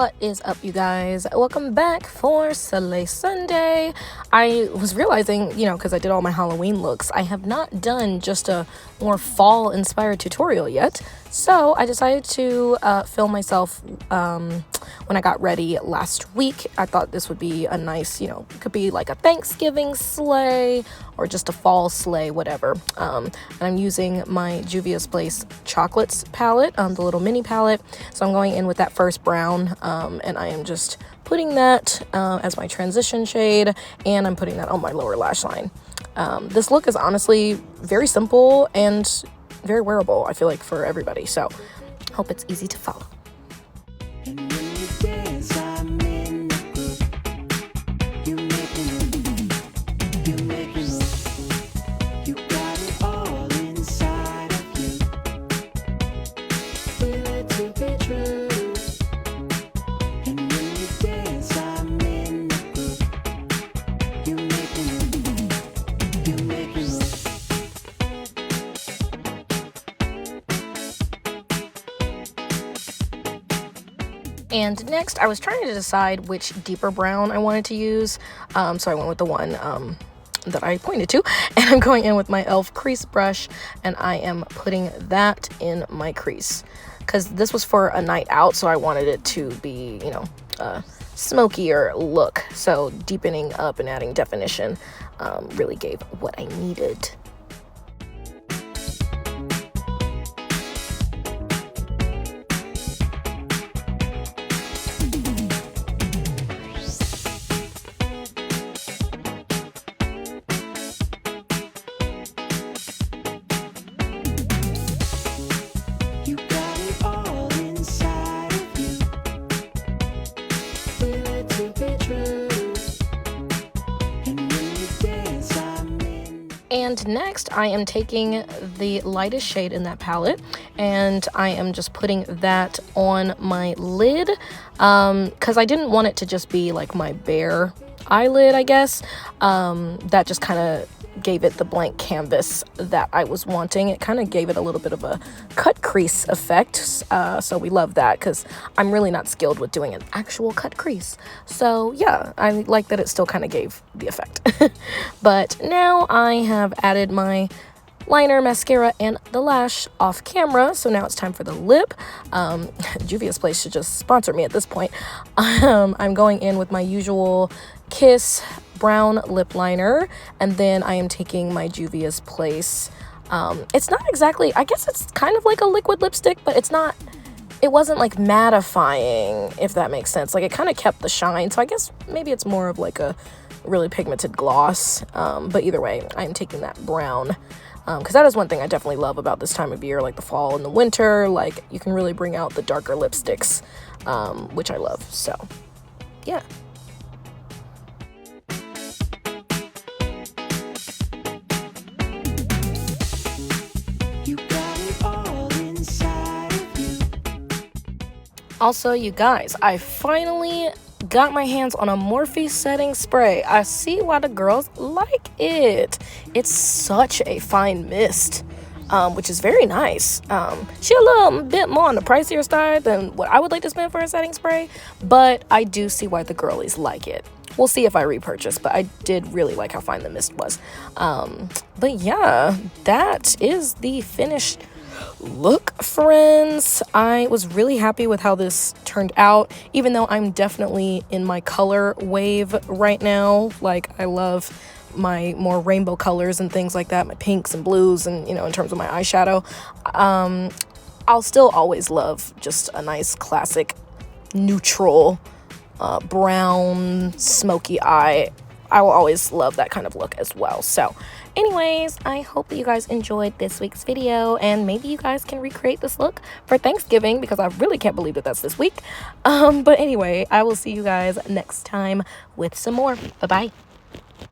What is up, you guys? Welcome back for Soleil Sunday. I was realizing, because I did all my Halloween looks, I have not done just a more fall-inspired tutorial yet. So I decided to film myself when I got ready last week. I thought this would be a nice, it could be like a Thanksgiving sleigh or just a fall sleigh, whatever. And I'm using my Juvia's Place chocolates palette, the little mini palette. So I'm going in with that first brown, and I am just putting that as my transition shade, and I'm putting that on my lower lash line. This look is honestly very simple and very wearable, I feel like, for everybody. So hope it's easy to follow. And next, I was trying to decide which deeper brown I wanted to use, so I went with the one that I pointed to, and I'm going in with my e.l.f. crease brush, and I am putting that in my crease, because this was for a night out, so I wanted it to be, a smokier look, so deepening up and adding definition really gave what I needed. And next, I am taking the lightest shade in that palette, and I am just putting that on my lid, because I didn't want it to just be like my bare eyelid, I guess. That just kind of gave it the blank canvas that I was wanting. It kind of gave it a little bit of a cut crease effect, so we love that, because I'm really not skilled with doing an actual cut crease. So yeah, I like that it still kind of gave the effect. But now I have added my liner, mascara, and the lash off camera, so now it's time for the lip. Juvia's Place should just sponsor me at this point. I'm going in with my usual Kiss brown lip liner, and then I am taking my Juvia's Place. It's not exactly, I guess it's kind of like a liquid lipstick, but it wasn't like mattifying, if that makes sense. Like, it kind of kept the shine, so I guess maybe it's more of like a really pigmented gloss. But either way, I'm taking that brown, because that is one thing I definitely love about this time of year, like the fall and the winter. Like, you can really bring out the darker lipsticks, which I love. So yeah. Also, you guys, I finally got my hands on a Morphe setting spray. I see why the girls like it. It's such a fine mist, which is very nice. She a little bit more on the pricier side than what I would like to spend for a setting spray, but I do see why the girlies like it. We'll see if I repurchase, but I did really like how fine the mist was. But yeah, that is the finished look, friends. I was really happy with how this turned out, even though I'm definitely in my color wave right now. Like, I love my more rainbow colors and things like that, my pinks and blues, and in terms of my eyeshadow. I'll still always love just a nice classic neutral brown smoky eye. I will always love that kind of look as well. So anyways, I hope that you guys enjoyed this week's video, and maybe you guys can recreate this look for Thanksgiving, because I really can't believe that that's this week. But anyway, I will see you guys next time with some more. Bye-bye.